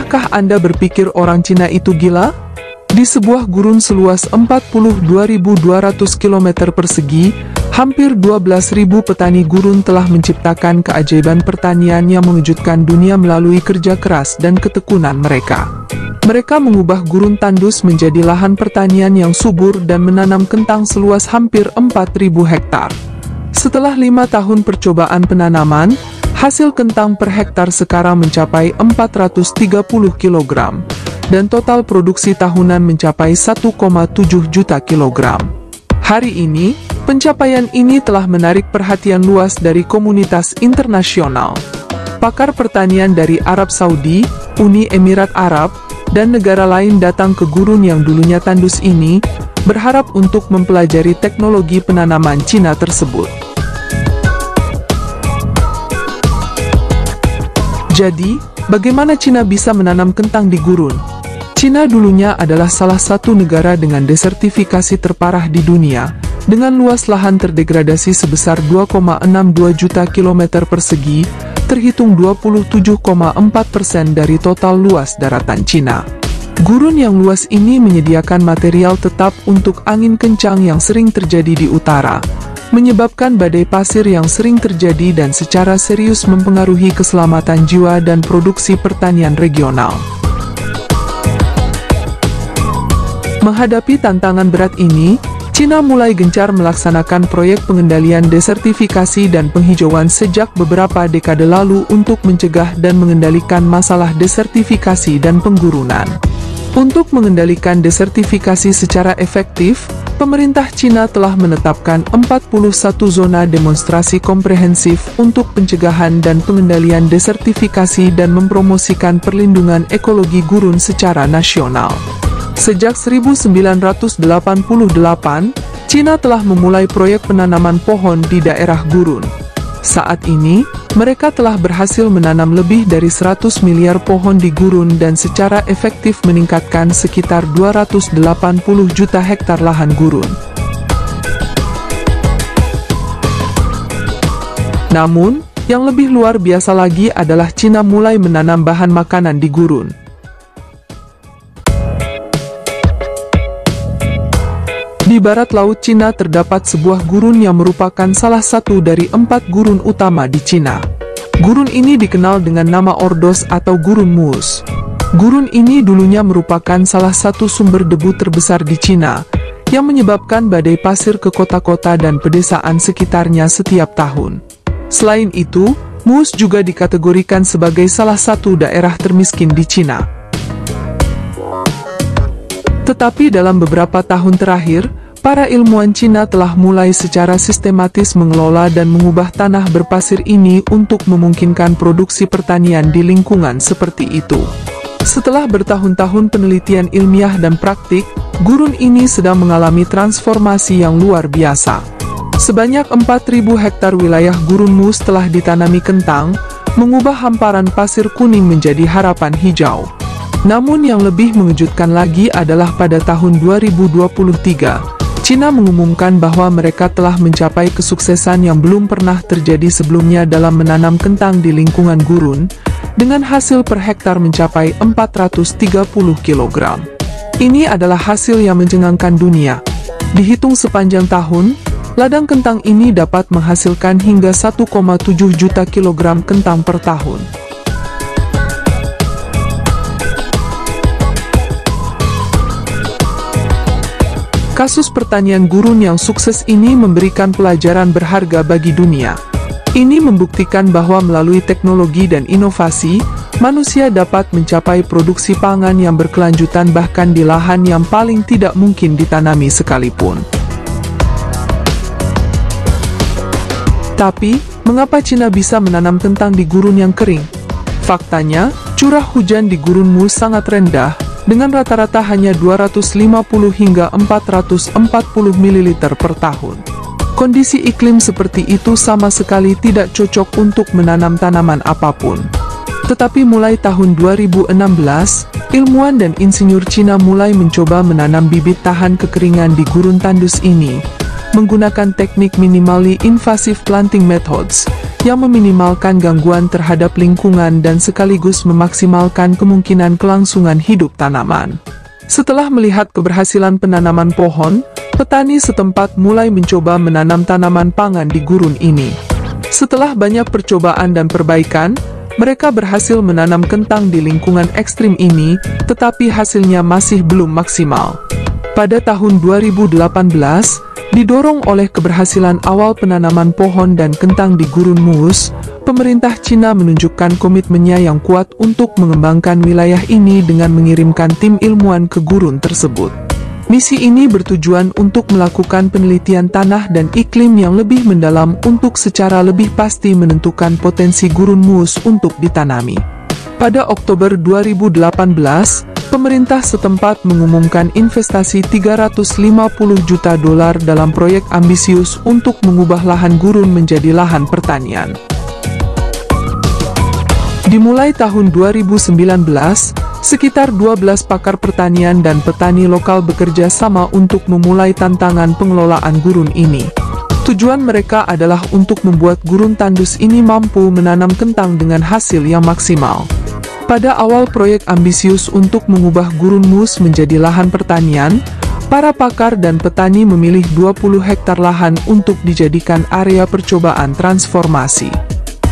Apakah Anda berpikir orang Cina itu gila? Di sebuah gurun seluas 42.200 km persegi, hampir 12.000 petani gurun telah menciptakan keajaiban pertanian yang mengejutkan dunia melalui kerja keras dan ketekunan mereka. Mereka mengubah gurun tandus menjadi lahan pertanian yang subur dan menanam kentang seluas hampir 4.000 hektar. Setelah 5 tahun percobaan penanaman, hasil kentang per hektar sekarang mencapai 430 kg, dan total produksi tahunan mencapai 1,7 juta kilogram. Hari ini, pencapaian ini telah menarik perhatian luas dari komunitas internasional. Pakar pertanian dari Arab Saudi, Uni Emirat Arab, dan negara lain datang ke gurun yang dulunya tandus ini, berharap untuk mempelajari teknologi penanaman Cina tersebut. Jadi, bagaimana Cina bisa menanam kentang di gurun? Cina dulunya adalah salah satu negara dengan desertifikasi terparah di dunia, dengan luas lahan terdegradasi sebesar 2,62 juta kilometer persegi, terhitung 27,4% dari total luas daratan Cina. Gurun yang luas ini menyediakan material tetap untuk angin kencang yang sering terjadi di utara, menyebabkan badai pasir yang sering terjadi dan secara serius mempengaruhi keselamatan jiwa dan produksi pertanian regional. Menghadapi tantangan berat ini, Cina mulai gencar melaksanakan proyek pengendalian desertifikasi dan penghijauan sejak beberapa dekade lalu untuk mencegah dan mengendalikan masalah desertifikasi dan penggurunan. Untuk mengendalikan desertifikasi secara efektif, pemerintah Cina telah menetapkan 41 zona demonstrasi komprehensif untuk pencegahan dan pengendalian desertifikasi dan mempromosikan perlindungan ekologi gurun secara nasional. Sejak 1988, Cina telah memulai proyek penanaman pohon di daerah gurun. Saat ini, mereka telah berhasil menanam lebih dari 100 miliar pohon di gurun dan secara efektif meningkatkan sekitar 280 juta hektar lahan gurun. Namun, yang lebih luar biasa lagi adalah Cina mulai menanam bahan makanan di gurun. Di barat laut Cina terdapat sebuah gurun yang merupakan salah satu dari 4 gurun utama di Cina. Gurun ini dikenal dengan nama Ordos atau Gurun Moose. Gurun ini dulunya merupakan salah satu sumber debu terbesar di Cina, yang menyebabkan badai pasir ke kota-kota dan pedesaan sekitarnya setiap tahun. Selain itu, Moose juga dikategorikan sebagai salah satu daerah termiskin di Cina. Tetapi dalam beberapa tahun terakhir, para ilmuwan Cina telah mulai secara sistematis mengelola dan mengubah tanah berpasir ini untuk memungkinkan produksi pertanian di lingkungan seperti itu. Setelah bertahun-tahun penelitian ilmiah dan praktik, gurun ini sedang mengalami transformasi yang luar biasa. Sebanyak 4.000 hektar wilayah Gurun Moose telah ditanami kentang, mengubah hamparan pasir kuning menjadi harapan hijau. Namun yang lebih mengejutkan lagi adalah pada tahun 2023, Cina mengumumkan bahwa mereka telah mencapai kesuksesan yang belum pernah terjadi sebelumnya dalam menanam kentang di lingkungan gurun, dengan hasil per hektar mencapai 430 kg. Ini adalah hasil yang mencengangkan dunia. Dihitung sepanjang tahun, ladang kentang ini dapat menghasilkan hingga 1,7 juta kilogram kentang per tahun. Kasus pertanian gurun yang sukses ini memberikan pelajaran berharga bagi dunia. Ini membuktikan bahwa melalui teknologi dan inovasi, manusia dapat mencapai produksi pangan yang berkelanjutan bahkan di lahan yang paling tidak mungkin ditanami sekalipun. Tapi, mengapa Cina bisa menanam kentang di gurun yang kering? Faktanya, curah hujan di Gurun Moose sangat rendah, dengan rata-rata hanya 250 hingga 440 ml per tahun. Kondisi iklim seperti itu sama sekali tidak cocok untuk menanam tanaman apapun. Tetapi mulai tahun 2016, ilmuwan dan insinyur Cina mulai mencoba menanam bibit tahan kekeringan di gurun tandus ini, menggunakan teknik minimally invasive planting methods, yang meminimalkan gangguan terhadap lingkungan dan sekaligus memaksimalkan kemungkinan kelangsungan hidup tanaman. Setelah melihat keberhasilan penanaman pohon, petani setempat mulai mencoba menanam tanaman pangan di gurun ini. Setelah banyak percobaan dan perbaikan, mereka berhasil menanam kentang di lingkungan ekstrim ini, tetapi hasilnya masih belum maksimal. Pada tahun 2018, didorong oleh keberhasilan awal penanaman pohon dan kentang di gurun Moose, pemerintah Cina menunjukkan komitmennya yang kuat untuk mengembangkan wilayah ini dengan mengirimkan tim ilmuwan ke gurun tersebut. Misi ini bertujuan untuk melakukan penelitian tanah dan iklim yang lebih mendalam untuk secara lebih pasti menentukan potensi gurun Moose untuk ditanami. Pada Oktober 2018, pemerintah setempat mengumumkan investasi 350 juta dolar dalam proyek ambisius untuk mengubah lahan gurun menjadi lahan pertanian. Dimulai tahun 2019, sekitar 12 pakar pertanian dan petani lokal bekerja sama untuk memulai tantangan pengelolaan gurun ini. Tujuan mereka adalah untuk membuat gurun tandus ini mampu menanam kentang dengan hasil yang maksimal. Pada awal proyek ambisius untuk mengubah gurun Moose menjadi lahan pertanian, para pakar dan petani memilih 20 hektar lahan untuk dijadikan area percobaan transformasi.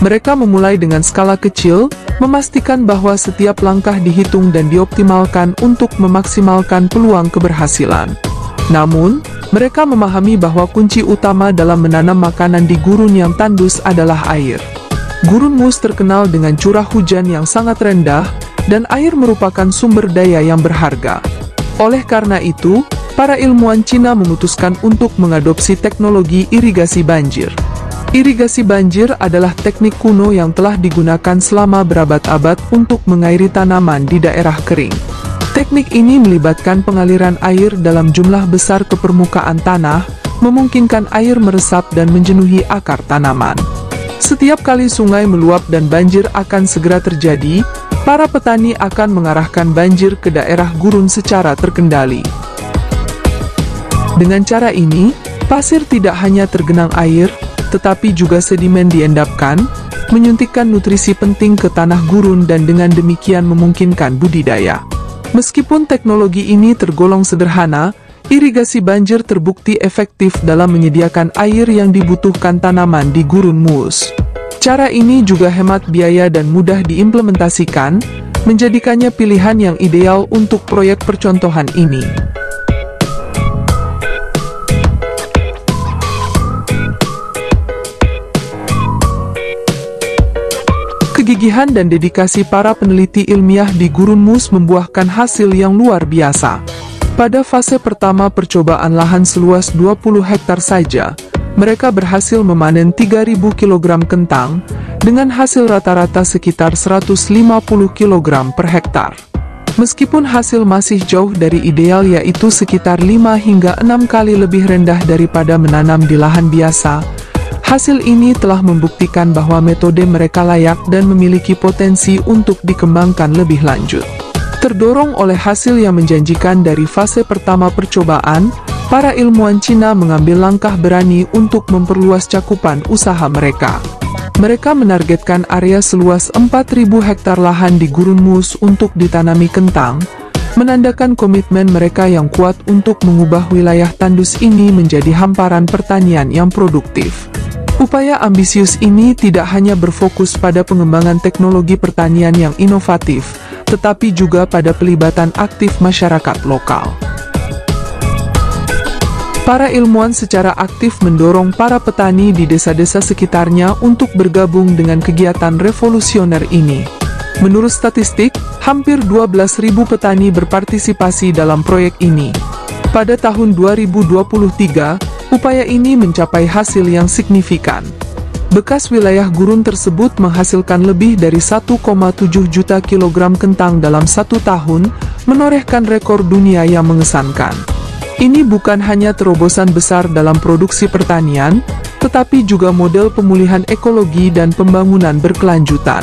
Mereka memulai dengan skala kecil, memastikan bahwa setiap langkah dihitung dan dioptimalkan untuk memaksimalkan peluang keberhasilan. Namun, mereka memahami bahwa kunci utama dalam menanam makanan di gurun yang tandus adalah air. Gurun Moose terkenal dengan curah hujan yang sangat rendah, dan air merupakan sumber daya yang berharga. Oleh karena itu, para ilmuwan Cina memutuskan untuk mengadopsi teknologi irigasi banjir. Irigasi banjir adalah teknik kuno yang telah digunakan selama berabad-abad untuk mengairi tanaman di daerah kering. Teknik ini melibatkan pengaliran air dalam jumlah besar ke permukaan tanah, memungkinkan air meresap dan menjenuhi akar tanaman. Setiap kali sungai meluap dan banjir akan segera terjadi, para petani akan mengarahkan banjir ke daerah gurun secara terkendali. Dengan cara ini, pasir tidak hanya tergenang air, tetapi juga sedimen diendapkan, menyuntikkan nutrisi penting ke tanah gurun dan dengan demikian memungkinkan budidaya. Meskipun teknologi ini tergolong sederhana, irigasi banjir terbukti efektif dalam menyediakan air yang dibutuhkan tanaman di gurun Moose. Cara ini juga hemat biaya dan mudah diimplementasikan, menjadikannya pilihan yang ideal untuk proyek percontohan ini. Kegigihan dan dedikasi para peneliti ilmiah di gurun Moose membuahkan hasil yang luar biasa. Pada fase pertama percobaan lahan seluas 20 hektar saja, mereka berhasil memanen 3.000 kg kentang, dengan hasil rata-rata sekitar 150 kg per hektar. Meskipun hasil masih jauh dari ideal yaitu sekitar 5 hingga 6 kali lebih rendah daripada menanam di lahan biasa, hasil ini telah membuktikan bahwa metode mereka layak dan memiliki potensi untuk dikembangkan lebih lanjut. Terdorong oleh hasil yang menjanjikan dari fase pertama percobaan, para ilmuwan Cina mengambil langkah berani untuk memperluas cakupan usaha mereka. Mereka menargetkan area seluas 4.000 hektar lahan di gurun Moose untuk ditanami kentang, menandakan komitmen mereka yang kuat untuk mengubah wilayah tandus ini menjadi hamparan pertanian yang produktif. Upaya ambisius ini tidak hanya berfokus pada pengembangan teknologi pertanian yang inovatif, tetapi juga pada pelibatan aktif masyarakat lokal. Para ilmuwan secara aktif mendorong para petani di desa-desa sekitarnya untuk bergabung dengan kegiatan revolusioner ini. Menurut statistik, hampir 12.000 petani berpartisipasi dalam proyek ini. Pada tahun 2023, upaya ini mencapai hasil yang signifikan. Bekas wilayah gurun tersebut menghasilkan lebih dari 1,7 juta kilogram kentang dalam 1 tahun, menorehkan rekor dunia yang mengesankan. Ini bukan hanya terobosan besar dalam produksi pertanian, tetapi juga model pemulihan ekologi dan pembangunan berkelanjutan.